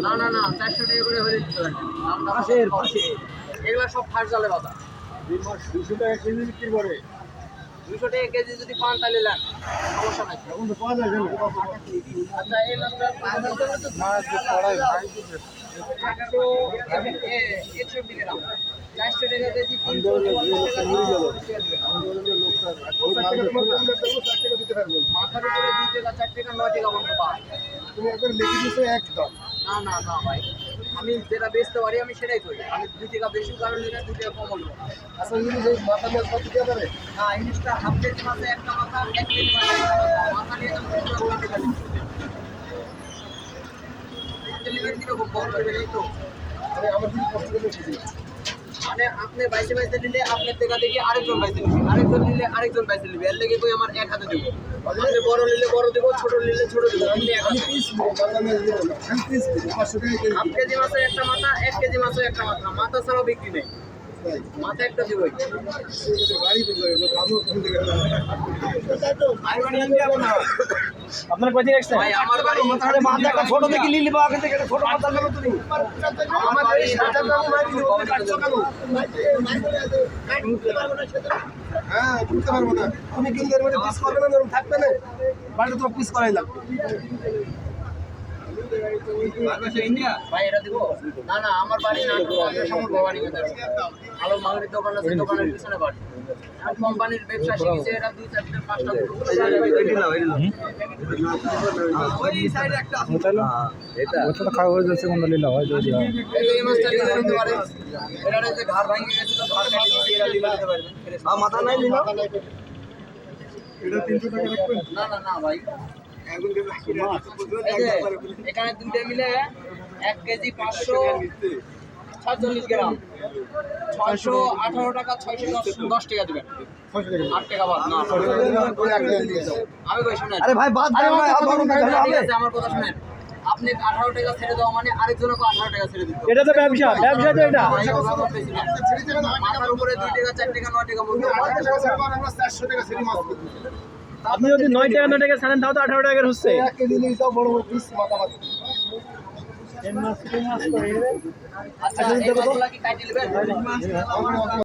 না না না 400 টাকা করে হলে দিতে পারবেন। এগুলা সব ফাঁস জালে বাঁধা। 200 টাকা কেজি বিক্রি করে। 200 টাকা কেজি যদি পান তাহলে নেন, সমস্যা নাই। এখন তো পাওয়া যায় না। আচ্ছা এই মাছটা মাছ যে পড়াই ভাই 161 গ্রাম 400 টাকা কেজি 350 টাকা মাথার উপরে 2 টাকা 4 টাকা 9 টাকা পর্যন্ত পায়। তুমি একবার লিখে দিছো একদম। না না না ভাই, আমি যেটা বেচতে পারি আমি সেটাই করি। আমি 2 টাকা বেশি কারণ নিলে 2 টাকা কম হলো। আচ্ছা ইলিশ এই মাথা মাছ কত টাকা পারে? না ইলিশটা হাফ কেজি মাছে একটা মাথা 1 কেজি মাথা নিয়ে আমি 2 টাকা দিচ্ছি। ডেলিভারি কিরকম কম করবেন এই তো? মানে আমার দিন কষ্ট করে দিছি। মানে আপনি বাইসে বাইসে নিলে আপনার টাকা দেখি আরেকজন বাইসে নিবে, আরেকজন নিলে আরেকজন বাইসে নিবে। এর লেগে কই আমার এক হাতে দেবো। আপনি বড় নিলে বড় দেবো, ছোট নিলে ছোট দেবো। আপনি এক হাতে পিস মাথা মাছ দিব না। আমি পিস দিব 500 টাকা কেজি। হাফ কেজি মাছে একটা মাথা, 1 কেজি মাছে একটা মাথা। মাথা ছাড়াও বিক্রি নেই, মাথা একটা দিবই। গাড়ি তো যাবে আমিও ফোন থেকে আপনার কয় দিকে আসছেন? ভাই আমার বাড়ি আরে মাথা একটা ছোট দেখি লিলি বাবা কিন্তু একটা ছোট মাথা নেবে তুমি। আমার বাড়ি সাজার নাম হ্যাঁ বুঝতে পারবো না। তুমি কিনলে এর মধ্যে পিস করবে না এরকম থাকবে না। বাড়িতে তো পিস করাই লাগবে। ভাই এটা দিব না না আমার বাড়ি না, আমার বাড়ি ভালো মাংসের দোকান আছে, দোকানের পিছনে বাড়ি। কোম্পানির ব্যবসা শিখেছে, এটা 2-4 5টা ওই সাইডে একটা আছে। ওটা তো খাওয়া হয়ে যাচ্ছে কোন লিলা হয় যদি হয়। এই মাছটা নিতে নিতে পারে, এটা যে ঘাড় ভাঙে গেছিল, ঘাড় কেটে দিয়ে এরা নিতে পারবেন। মাথা নাই লিলা এটা 300 টাকা রাখবেন। না না না ভাই, এই যে এখানে দুইটা মিলে 1 কেজি 546 গ্রাম 618 টাকা 610 টাকা দিবেন। 8 টাকা বাদ না আমি কই শুনেন। আরে ভাই বাদ দাও না ঠিক আছে আমার কথা শুনেন। আপনি 18 টাকা ছেড়ে দাও মানে আরেকজনকে 18 টাকা ছেড়ে দিতে হবে। এটা তো ব্যবসা ব্যবসা তো এটা। মাথার উপরে 2 টাকা 4 টাকা 9 টাকা মুরগি আমরা 400 টাকা সেরি মাছ কিনছি। আপনি যদি 9 টাকা 9 টাকা ছাড়েন তাও তো 18 টাকার হচ্ছে। 1 কেজি নিয়ে যাও বড় বড় পিস মাথা মাছ। আচ্ছা এই মাছগুলা কি কাটি নেবেন?